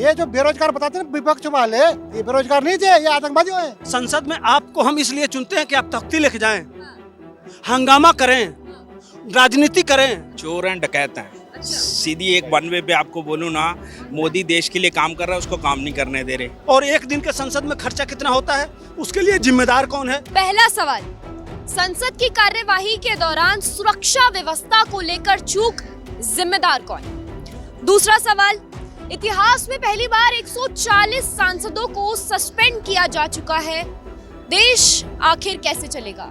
ये जो बेरोजगार बताते हैं विपक्ष वाले, ये बेरोजगार नहीं थे, ये आतंकवादी हैं। संसद में आपको हम इसलिए चुनते हैं कि आप तख्ती लेके जाएं, हंगामा करें, राजनीति करें। चोर हैं, डकैत हैं। सीधी एक वन वे पे आपको बोलूं ना, मोदी देश के लिए काम कर रहा है, उसको काम नहीं करने दे रहे। और एक दिन के संसद में खर्चा कितना होता है, उसके लिए जिम्मेदार कौन है? पहला सवाल, संसद की कार्यवाही के दौरान सुरक्षा व्यवस्था को लेकर चूक, जिम्मेदार कौन? दूसरा सवाल, इतिहास में पहली बार 140 सांसदों को सस्पेंड किया जा चुका है, देश आखिर कैसे चलेगा?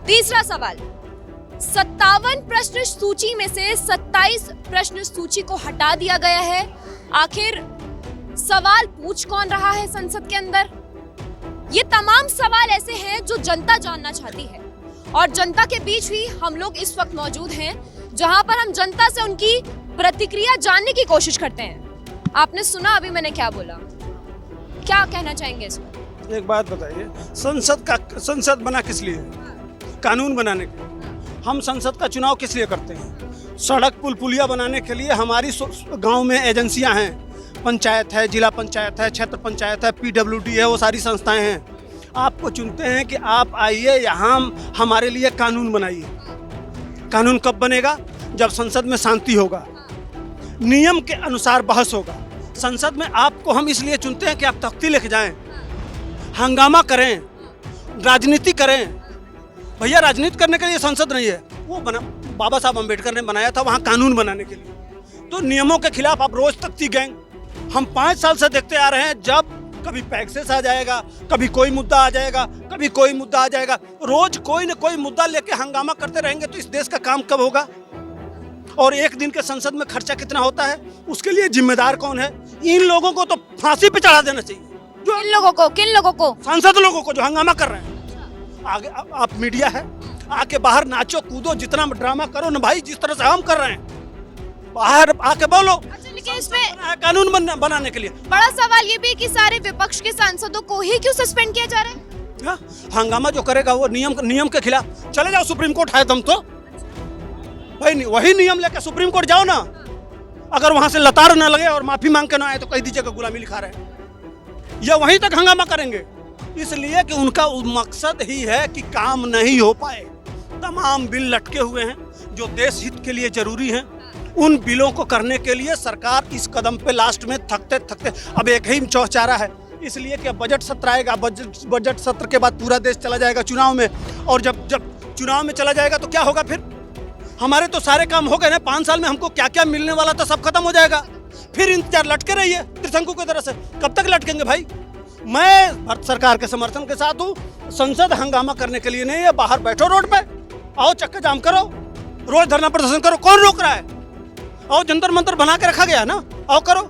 तीसरा सवाल, 57 प्रश्न सूची में से 27 प्रश्न सूची को हटा दिया गया है, आखिर सवाल पूछ कौन रहा है संसद के अंदर? ये तमाम सवाल ऐसे हैं जो जनता जानना चाहती है, और जनता के बीच ही हम लोग इस वक्त मौजूद हैं, जहां पर हम जनता से उनकी प्रतिक्रिया जानने की कोशिश करते हैं। आपने सुना अभी मैंने क्या बोला, क्या कहना चाहेंगे इसमें? एक बात बताइए, संसद बना किस लिए? कानून बनाने के लिए। हम संसद का चुनाव किस लिए करते हैं? सड़क पुल पुलिया बनाने के लिए। हमारी गांव में एजेंसियां हैं, पंचायत है, जिला पंचायत है, क्षेत्र पंचायत है, PWD है, वो सारी संस्थाएं हैं। आपको चुनते हैं कि आप आइए यहाँ हमारे लिए कानून बनाइए। कानून कब बनेगा? जब संसद में शांति होगा, नियम के अनुसार बहस होगा। संसद में आपको हम इसलिए चुनते हैं कि आप तख्ती लेके जाएं, हंगामा करें, राजनीति करें। भैया, राजनीति करने के लिए संसद नहीं है, वो बाबा साहब अम्बेडकर ने बनाया था वहाँ कानून बनाने के लिए। तो नियमों के खिलाफ आप रोज तख्ती गैंग, हम 5 साल से देखते आ रहे हैं। जब कभी पैक्सेस आ जाएगा, कभी कोई मुद्दा आ जाएगा, कभी कोई मुद्दा आ जाएगा, रोज कोई न कोई मुद्दा लेके हंगामा करते रहेंगे तो इस देश का काम कब होगा? और एक दिन के संसद में खर्चा कितना होता है, उसके लिए जिम्मेदार कौन है? इन लोगों को तो फांसी पे चढ़ा देना चाहिए। जो किन लोगों को? सांसद लोगों को जो हंगामा कर रहे हैं। आगे आप मीडिया है, आके बाहर नाचो कूदो, जितना ड्रामा करो ना भाई, जिस तरह से हम कर रहे हैं, बाहर आके बोलो। लेकिन इसमें कानून बनाने के लिए बड़ा सवाल ये भी कि सारे विपक्ष के सांसदों को ही क्यों सस्पेंड किया जा रहा है? हाँ, हंगामा जो करेगा वो नियम के खिलाफ। चले जाओ सुप्रीम कोर्ट है, तुम तो भाई वही नियम लेकर सुप्रीम कोर्ट जाओ ना। अगर वहां से लताड़ ना लगे और माफी मांग के ना आए तो कह दीजिएगा गुलामी लिखा रहे हैं। ये वहीं तक हंगामा करेंगे, इसलिए कि उनका मकसद ही है कि काम नहीं हो पाए। तमाम बिल लटके हुए हैं जो देश हित के लिए जरूरी हैं। उन बिलों को करने के लिए सरकार इस कदम पे लास्ट में थकते अब एक ही चौचारा है, इसलिए कि अब बजट सत्र आएगा। बजट सत्र के बाद पूरा देश चला जाएगा चुनाव में, और जब चुनाव में चला जाएगा तो क्या होगा? फिर हमारे तो सारे काम हो गए ना। 5 साल में हमको क्या क्या मिलने वाला था सब खत्म हो जाएगा। फिर इंतजार लटके रहिए त्रिशंकु की तरह से। कब तक लटकेंगे भाई? मैं भारत सरकार के समर्थन के साथ हूँ। संसद हंगामा करने के लिए नहीं है। बाहर बैठो, रोड पे आओ, चक्का जाम करो, रोज धरना प्रदर्शन करो। कौन रोक रहा है? आओ, जंतर मंतर बना के रखा गया ना, आओ करो।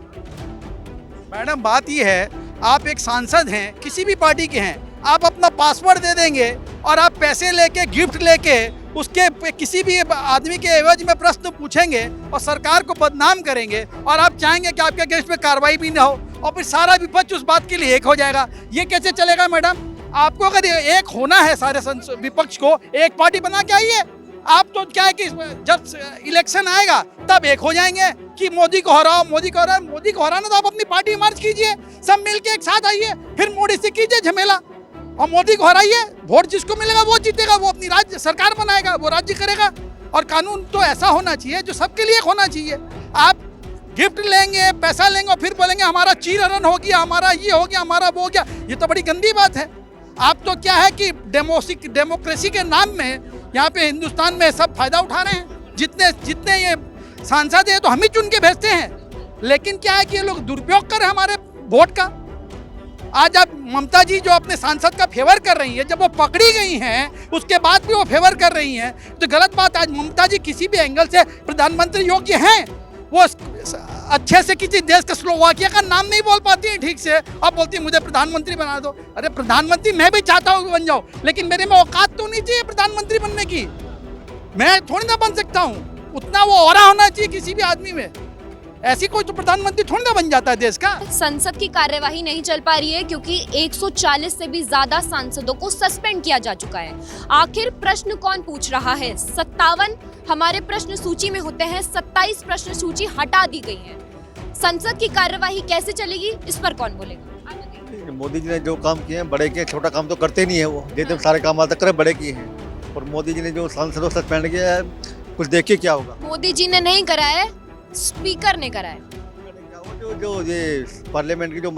मैडम, बात ये है, आप एक सांसद हैं, किसी भी पार्टी के हैं, आप अपना पासवर्ड दे देंगे और आप पैसे लेके, गिफ्ट लेके उसके किसी भी आदमी के एवज में प्रश्न पूछेंगे और सरकार को बदनाम करेंगे, और आप चाहेंगे कि आपके अगेंस्ट में कार्रवाई भी ना हो, और फिर सारा विपक्ष उस बात के लिए एक हो जाएगा। ये कैसे चलेगा मैडम? आपको अगर एक होना है सारे विपक्ष को, एक पार्टी बना के आइए। आप तो क्या है कि जब इलेक्शन आएगा तब एक हो जाएंगे कि मोदी को हराओ, मोदी को हराओ। मोदी को हराना तो आप अपनी पार्टी मार्च कीजिए, सब मिलके एक साथ आइए, फिर मोदी से कीजिए झमेला और मोदी को हराइए। वोट जिसको मिलेगा वो जीतेगा, वो अपनी राज्य सरकार बनाएगा, वो राज्य करेगा। और कानून तो ऐसा होना चाहिए जो सबके लिए होना चाहिए। आप गिफ्ट लेंगे, पैसा लेंगे और फिर बोलेंगे हमारा चीरहरण हो गया, हमारा ये हो गया, हमारा वो हो गया, ये तो बड़ी गंदी बात है। आप तो क्या है कि डेमोक्रेसी के नाम में यहाँ पे हिंदुस्तान में सब फायदा उठा रहे हैं। जितने ये सांसद है तो हम ही चुन के भेजते हैं, लेकिन क्या है कि ये लोग दुरुपयोग कर रहे हैं हमारे वोट का। आज आप ममता जी जो अपने सांसद का फेवर कर रही है, जब वो पकड़ी गई हैं उसके बाद भी वो फेवर कर रही हैं, तो गलत बात। आज ममता जी किसी भी एंगल से प्रधानमंत्री योग्य हैं। वो अच्छे से किसी देश का, स्लोवाकिया का नाम नहीं बोल पाती हैं ठीक से, अब बोलती है मुझे प्रधानमंत्री बना दो। अरे प्रधानमंत्री मैं भी चाहता हूँ बन जाओ, लेकिन मेरे में औकात तो नहीं चाहिए प्रधानमंत्री बनने की। मैं थोड़ी ना बन सकता हूँ, उतना वो ऑरा होना चाहिए किसी भी आदमी में। ऐसी कोई तो प्रधानमंत्री थोड़ी ना बन जाता है देश का। संसद की कार्यवाही नहीं चल पा रही है क्योंकि 140 से भी ज्यादा सांसदों को सस्पेंड किया जा चुका है। आखिर प्रश्न कौन पूछ रहा है? 57 हमारे प्रश्न सूची में होते हैं, 27 प्रश्न सूची हटा दी गई है। संसद की कार्यवाही कैसे चलेगी, इस पर कौन बोलेगा? आप बताइए। मोदी जी ने जो काम किए हैं बड़े किए, छोटा काम तो करते नहीं है वो, जितने सारे काम आज तक करे बड़े किए हैं। और मोदी जी ने जो सांसदों को सस्पेंड किया है, कुछ देखिए क्या होगा। मोदी जी ने नहीं करा है, स्पीकर ने करा है। जो जो ये पार्लियामेंट की जो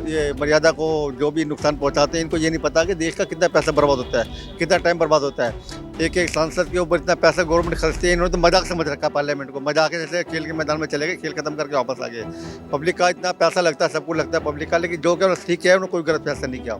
ये मर्यादा को जो भी नुकसान पहुंचाते हैं, इनको ये नहीं पता कि देश का कितना पैसा बर्बाद होता है, कितना टाइम बर्बाद होता है। एक एक सांसद के ऊपर इतना पैसा गवर्नमेंट खर्चती है, इन्होंने तो मजाक समझ रखा है पार्लियामेंट को। मजाक है, जैसे खेल के मैदान में चले गए, खेल खत्म करके वापस आ गए। पब्लिक का इतना पैसा लगता है, सबको लगता है पब्लिक का, लेकिन जो क्या ठीक है, उन्होंने कोई गलत फैसला नहीं किया।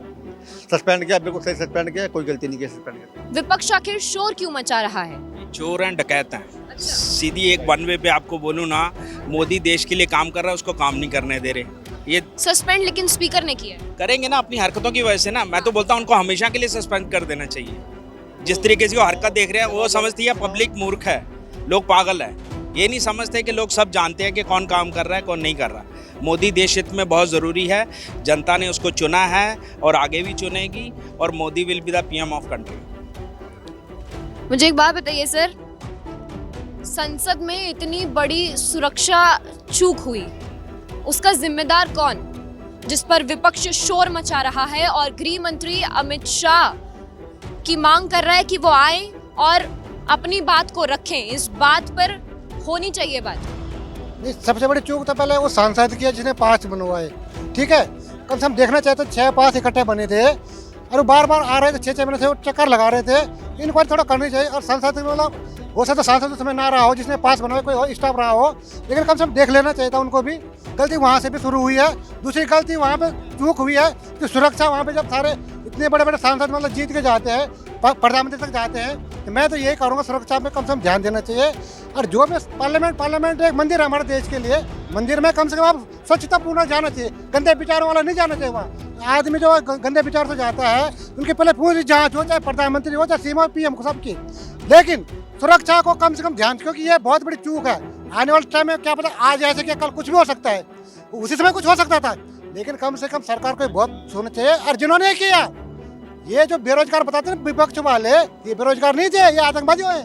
सस्पेंड किया, बिल्कुल सही सस्पेंड किया, कोई गलती नहीं की सस्पेंड किया। विपक्ष आखिर शोर क्यों मचा रहा है? चोर हैं, डकैत हैं। सीधी एक वन वे पे आपको बोलूँ ना, मोदी देश के लिए काम कर रहा है, उसको काम नहीं करने दे रहे। ये सस्पेंड लेकिन स्पीकर ने किया है। करेंगे ना अपनी हरकतों की वजह से ना। मैं तो बोलता हूँ उनको हमेशा के लिए सस्पेंड कर देना चाहिए। जिस तरीके से वो हरकत देख रहे हैं, वो समझती है पब्लिक मूर्ख है, लोग पागल है। ये नहीं समझते कि लोग सब जानते हैं कि कौन काम कर रहा है, कौन नहीं कर रहा। मोदी देश हित में बहुत ज़रूरी है, जनता ने उसको चुना है और आगे भी चुनेगी, और Modi will be the PM of country. मुझे एक बात बताइए सर, संसद में इतनी बड़ी सुरक्षा चूक हुई, उसका जिम्मेदार कौन, जिस पर विपक्ष शोर मचा रहा है और गृह मंत्री अमित शाह की मांग कर रहा है कि वो आए और अपनी बात को रखें? इस बात पर होनी चाहिए बात। नहीं, सबसे बड़ी चूक तो पहले वो सांसद की है जिसने 5 बनवाए, ठीक है। कम से कम देखना चाहिए तो 6-5 इकट्ठे बने थे, और बार बार आ रहे थे, 6-6 महीने से वो चक्कर लगा रहे थे। इनको थोड़ा करनी चाहिए। और सांसद मतलब हो सकता सांसद उस समय ना रहा हो जिसने 5 बनवाए, कोई और स्टाफ रहा हो, लेकिन कम से कम देख लेना चाहिए था उनको भी। गलती वहाँ से भी शुरू हुई है। दूसरी गलती वहाँ पे चूक हुई है कि सुरक्षा वहाँ पे जब सारे इतने बड़े बड़े सांसद मतलब जीत के जाते हैं, प्रधानमंत्री तक जाते हैं, तो मैं तो यही करूँगा सुरक्षा पे कम से कम ध्यान देना चाहिए। और जो भी पार्लियामेंट एक मंदिर है हमारे देश के लिए, मंदिर में कम से कम आप स्वच्छता पूर्ण जाना चाहिए, गंदे विचारों वाला नहीं जाना चाहिए वहाँ। आदमी जो गंदे विचार से जाता है उनकी पहले पूरी जाँच हो, चाहे प्रधानमंत्री हो, चाहे सीमा पीएम को, सबकी। लेकिन सुरक्षा को कम से कम ध्यान, क्योंकि ये बहुत बड़ी चूक है। आने वाले टाइम में क्या पता, आज ऐसे कि कल कुछ भी हो सकता है, उसी समय कुछ हो सकता था। लेकिन कम से कम सरकार को बहुत सोचना चाहिए। और जिन्होंने किया, ये जो बेरोजगार बताते हैं विपक्ष वाले, ये बेरोजगार नहीं थे, ये आतंकवादी है,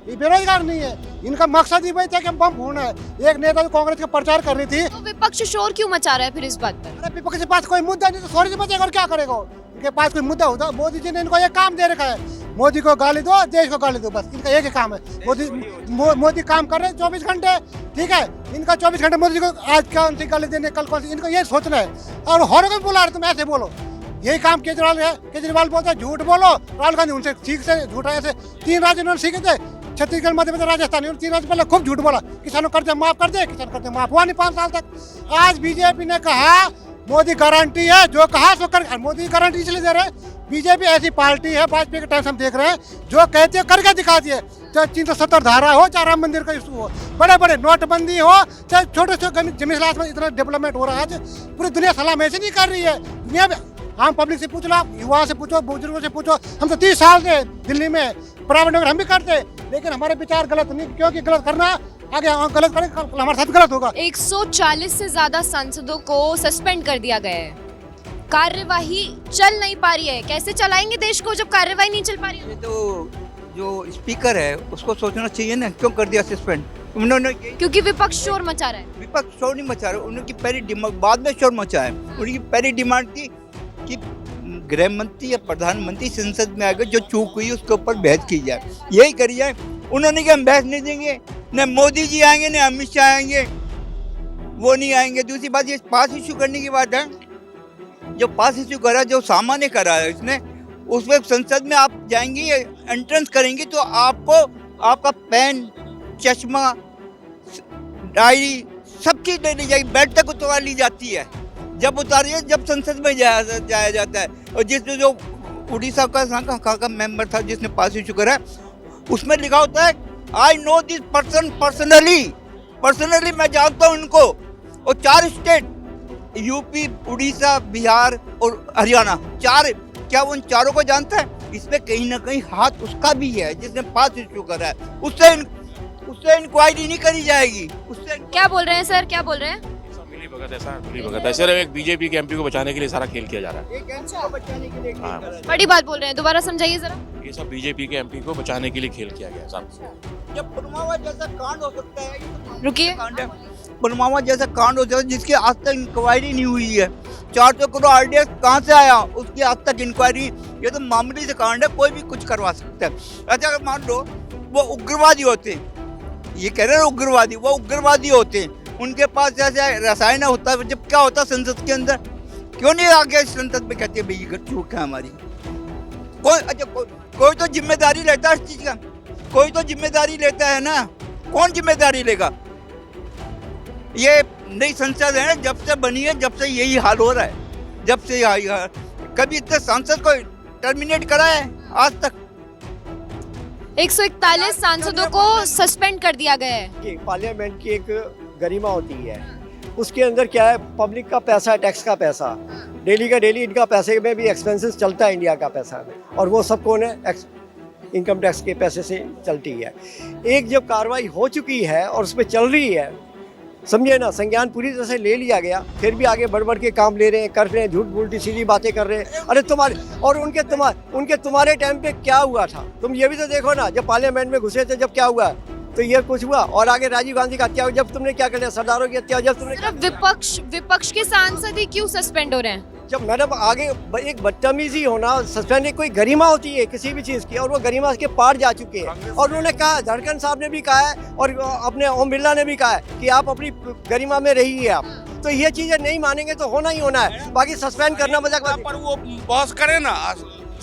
ये बेरोजगार नहीं है। इनका मकसद ही वही था कि बम फोड़ना है। एक नेता जो कांग्रेस का प्रचार कर रही थी, तो विपक्ष शोर क्यों मचा रहा है फिर इस बात पर? अरे विपक्ष के पास कोई मुद्दा नहीं तो सॉरी से बचेगा और क्या करेगा? इनके पास कोई मुद्दा होता। मोदी जी ने इनको ये काम दे रखा है, मोदी को गाली दो, देश को गाली दो, बस इनका एक ही काम है। मोदी काम कर रहे हैं 24 घंटे, ठीक है। इनका 24 घंटे मोदी जी को आज कौन सी गाली देने, कल कौन सी, इनको ये सोचना है। और हर कोई बुला रहे तुम ऐसे बोलो, यही काम केजरीवाल है। केजरीवाल बोलता है झूठ बोलो, राहुल गांधी उनसे सीख से झूठा। ऐसे 3 राज्य उन्होंने सीखे थे, छत्तीसगढ़, मध्य प्रदेश, राजस्थान। 3 राज्य पहले खूब झूठ बोला, किसानों कर्जे माफ कर दे, किसान कर्जे माफ हुआ नहीं 5 साल तक। आज बीजेपी ने कहा मोदी गारंटी है, जो कहा सो कर। मोदी गारंटी इसलिए दे रहे, बीजेपी ऐसी पार्टी है, वाजपेयी के टाइम से हम देख रहे हैं, जो कहते हैं करके दिखा दिए। चाहे 370 धारा हो, चाहे राम मंदिर का इशू हो, बड़े बड़े नोटबंदी हो, चाहे छोटे छोटे जमीन में इतना डेवलपमेंट हो रहा है। आज पूरी दुनिया सलाम ऐसे नहीं कर रही है। दुनिया में आम पब्लिक से पूछ लो, आप युवाओं से पूछो, बुजुर्गों से पूछो। हम तो 30 साल से दिल्ली में प्राइवेट नौकरी हम भी करते, लेकिन हमारे विचार गलत नहीं, क्योंकि गलत करना आगे गलत करें, हमारे साथ गलत होगा। 140 से ज्यादा सांसदों को सस्पेंड कर दिया गया है। कार्यवाही चल नहीं पा रही है। कैसे चलाएंगे देश को जब कार्यवाही नहीं चल पा रही है? ये तो जो स्पीकर है उसको सोचना चाहिए ना, क्यों कर दिया सस्पेंड उन्होंने? क्योंकि विपक्ष शोर मचा रहा है। विपक्ष शोर नहीं मचा रहा, उनकी पहली डिमांड, बाद में शोर मचा है। उनकी पहली डिमांड थी कि गृह मंत्री या प्रधानमंत्री संसद में आकर जो चूक हुई उसके ऊपर बहस की जाए, यही करी जाए। उन्होंने कहा हम बहस नहीं देंगे, न मोदी जी आएंगे न अमित शाह आएंगे, वो नहीं आएंगे। दूसरी बात, ये पास इशू करने की बात है, जो पास इशू करा, जो सामान्य करा है इसने, उसमें संसद में आप जाएंगे, एंट्रेंस करेंगे तो आपको आपका पेन, चश्मा, डायरी, सब चीज़ ले ली जाएगी, बेड तक उतार ली जाती है। जब उतारिए, जब संसद में जाया जाता है। और जिसने जो उड़ीसा का मेंबर था जिसने पास इशू करा, उसमें लिखा होता है I know this person personally मैं जानता हूँ उनको। और 4 स्टेट, यूपी, उड़ीसा, बिहार और हरियाणा, 4, क्या वो उन चारों को जानता है? इसमें कहीं ना कहीं हाथ उसका भी है जिसने पास इशू करा है। उससे इंक्वायरी नहीं करी जाएगी। उससे क्या बोल रहे हैं सर, क्या बोल रहे हैं? मिली भगत है, सिर्फ एक बीजेपी के एमपी को बचाने के लिए सारा खेल किया जा रहा है। हाँ, बड़ी बात बोल रहे हैं, दोबारा समझाइए जरा। ये सब बीजेपी के एमपी को बचाने के लिए खेल किया गया है। जब पुलवामा जैसा कांड हो सकता है, रुकिए। पुलवामा जैसा कांड हो जाए जिसकी आज तक इंक्वायरी नहीं हुई है। 400 करोड़ RDX कहाँ से आया, उसकी आज तक इंक्वायरी, ये तो मामूली से कांड है, कोई भी कुछ करवा सकता है। अच्छा अगर मान लो वो उग्रवादी होते, ये कह रहे हैं उग्रवादी, वो उग्रवादी होते, उनके पास जैसे रसायन होता है, जब क्या होता है संसद के अंदर, क्यों नहीं आगे संसद में कहते हैं भाई चूक है हमारी। कोई अच्छा कोई तो जिम्मेदारी लेता है इस चीज का, कोई तो जिम्मेदारी लेता है ना, कौन जिम्मेदारी लेगा। ये नई संसद है, जब से बनी है जब से यही हाल हो रहा है, जब से यही हाल, कभी इतने सांसद को टर्मिनेट करा है आज तक। 141 सांसदों को सस्पेंड कर दिया गया है। कि पार्लियामेंट की एक गरिमा होती है, उसके अंदर क्या है, पब्लिक का पैसा, टैक्स का पैसा, डेली का डेली इनका पैसे में भी एक्सपेंसेस चलता है इंडिया का पैसा में, और वो सब कौन है, इनकम टैक्स के पैसे से चलती है। एक जब कार्रवाई हो चुकी है और उस पर चल रही है, समझे ना, संज्ञान पूरी तरह से ले लिया गया, फिर भी आगे बढ़ बढ़ के काम ले रहे हैं, कर रहे हैं, झूठ उल्टी सीधी बातें कर रहे हैं। अरे तुम्हारे और उनके तुम्हारे टाइम पे क्या हुआ था, तुम ये भी तो देखो ना, जब पार्लियामेंट में घुसे थे जब क्या हुआ, तो ये कुछ हुआ। और आगे राजीव गांधी का हत्या हुई, जब तुमने क्या कर लिया, सरदारों की हत्या, जब तुमने विपक्ष के सांसद ही क्यों सस्पेंड हो रहे हैं? जब मैडम आगे एक बदतमीजी होना, सस्पेंड कोई गरिमा होती है किसी भी चीज़ की, और वो गरिमा के पार जा चुके हैं। और उन्होंने कहा, धड़कन साहब ने भी कहा है और अपने ओम बिरला ने भी कहा है कि आप अपनी गरिमा में रहिए आप, तो ये चीज़ें नहीं मानेंगे तो होना ही होना है। बाकी सस्पेंड करना मजाक पर वो बहस करे ना,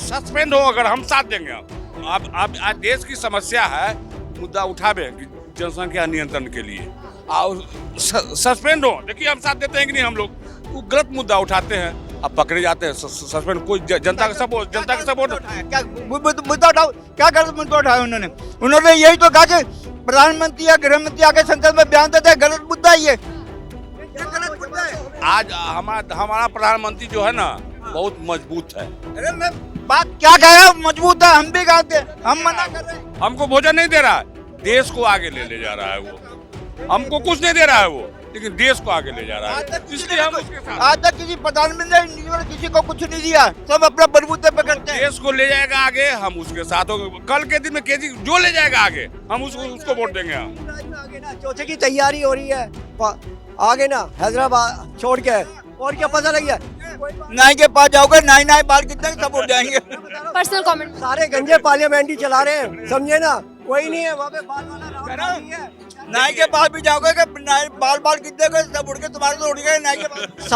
सस्पेंड हो अगर हम साथ देंगे। अब आज देश की समस्या है, मुद्दा उठावे जनसंख्या नियंत्रण के लिए, और सस्पेंड हो, देखिए हम साथ देते हैं कि नहीं, हम लोग वो गलत मुद्दा उठाते हैं, अब पकड़े जाते हैं, सस्पेंड। कोई जनता का सपोर्ट क्या मुद्दा उठाओ, क्या गलत मुद्दा उठाया उन्होंने यही तो कहा कि प्रधानमंत्री या गृह मंत्री आके संसद में बयान देते हैं, गलत मुद्दा ये गलत मुद्दा है। आज हमारा प्रधानमंत्री जो है ना बहुत मजबूत है। अरे मैं बात क्या कह रहा हूँ, मजबूत है, हम भी कहते हैं, हम मना कर रहे हैं। हमको भोजन नहीं दे रहा है, देश को आगे ले जा रहा है वो, हमको कुछ नहीं दे रहा है वो, लेकिन देश को आगे ले जा रहा है, इसलिए हम उसके साथ। आज तक किसी प्रधानमंत्री ने किसी को कुछ नहीं दिया, सब अपना बलबूते पे करते हैं। देश को ले जाएगा आगे, हम उसके साथ होंगे। कल के दिन में केजी जो ले जाएगा आगे, हम उसको वोट देंगे। हम आगे ना चौथे की तैयारी हो रही है, आगे ना हैदराबाद छोड़ के, और क्या पता लग गया, नाई के पास जाओगे, नाई बाल कितने सब उठ जाएंगे। Personal comment. सारे गंजे पार्लियामेंट ही चला रहे हैं, समझे ना, कोई नहीं है वहाँ पे बाल वाला राहुल गांधी है। नाई के पास भी जाओगे कि बाल कितने गए, सब उड़ के तुम्हारे तो उड़ गए नाई के पास।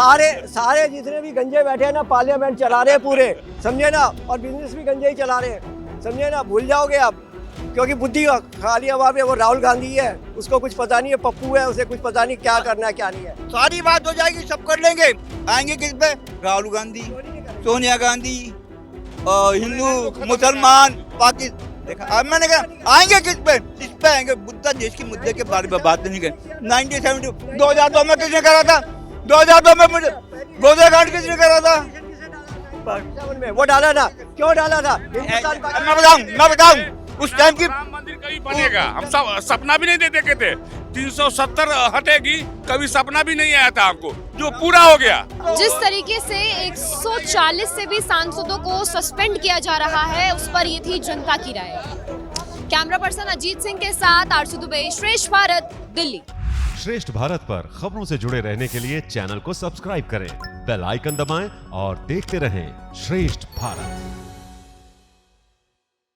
सारे जितने भी गंजे बैठे हैं ना, पार्लियामेंट चला रहे हैं पूरे, समझे ना, और बिजनेस भी गंजे ही चला रहे हैं, समझे ना, भूल जाओगे आप, क्योंकि बुद्धि खाली हवा पे वो राहुल गांधी है, उसको कुछ पता नहीं है, पप्पू है, उसे कुछ पता नहीं क्या करना है क्या नहीं है। सारी बात हो जाएगी, सब कर लेंगे। आएंगे किस पे, राहुल गांधी, सोनिया गांधी, हिंदू, मुसलमान, पाकिस्तान, देखा अब मैंने कहा आएंगे किस पे, इस पे आएंगे, मुद्दा देश के मुद्दे के बारे में बात नहीं करें। 2002 में किसने करा था, 2002 में मुझे गोदाकांड किसने करा था, वो डाला था, क्यों डाला था, मैं बताऊं उस टाइम की। राम मंदिर कभी बनेगा, हम सब सपना भी नहीं देखे थे। 370 हटेगी, कभी सपना भी नहीं आया था हमको, जो पूरा हो गया। जिस तरीके से 140 से भी सांसदों को सस्पेंड किया जा रहा है, उस पर ये थी जनता की राय। कैमरा पर्सन अजीत सिंह के साथ आरसू दुबे, श्रेष्ठ भारत, दिल्ली। श्रेष्ठ भारत पर खबरों से जुड़े रहने के लिए चैनल को सब्सक्राइब करें, बेल आइकन दबाएं और देखते रहें श्रेष्ठ भारत।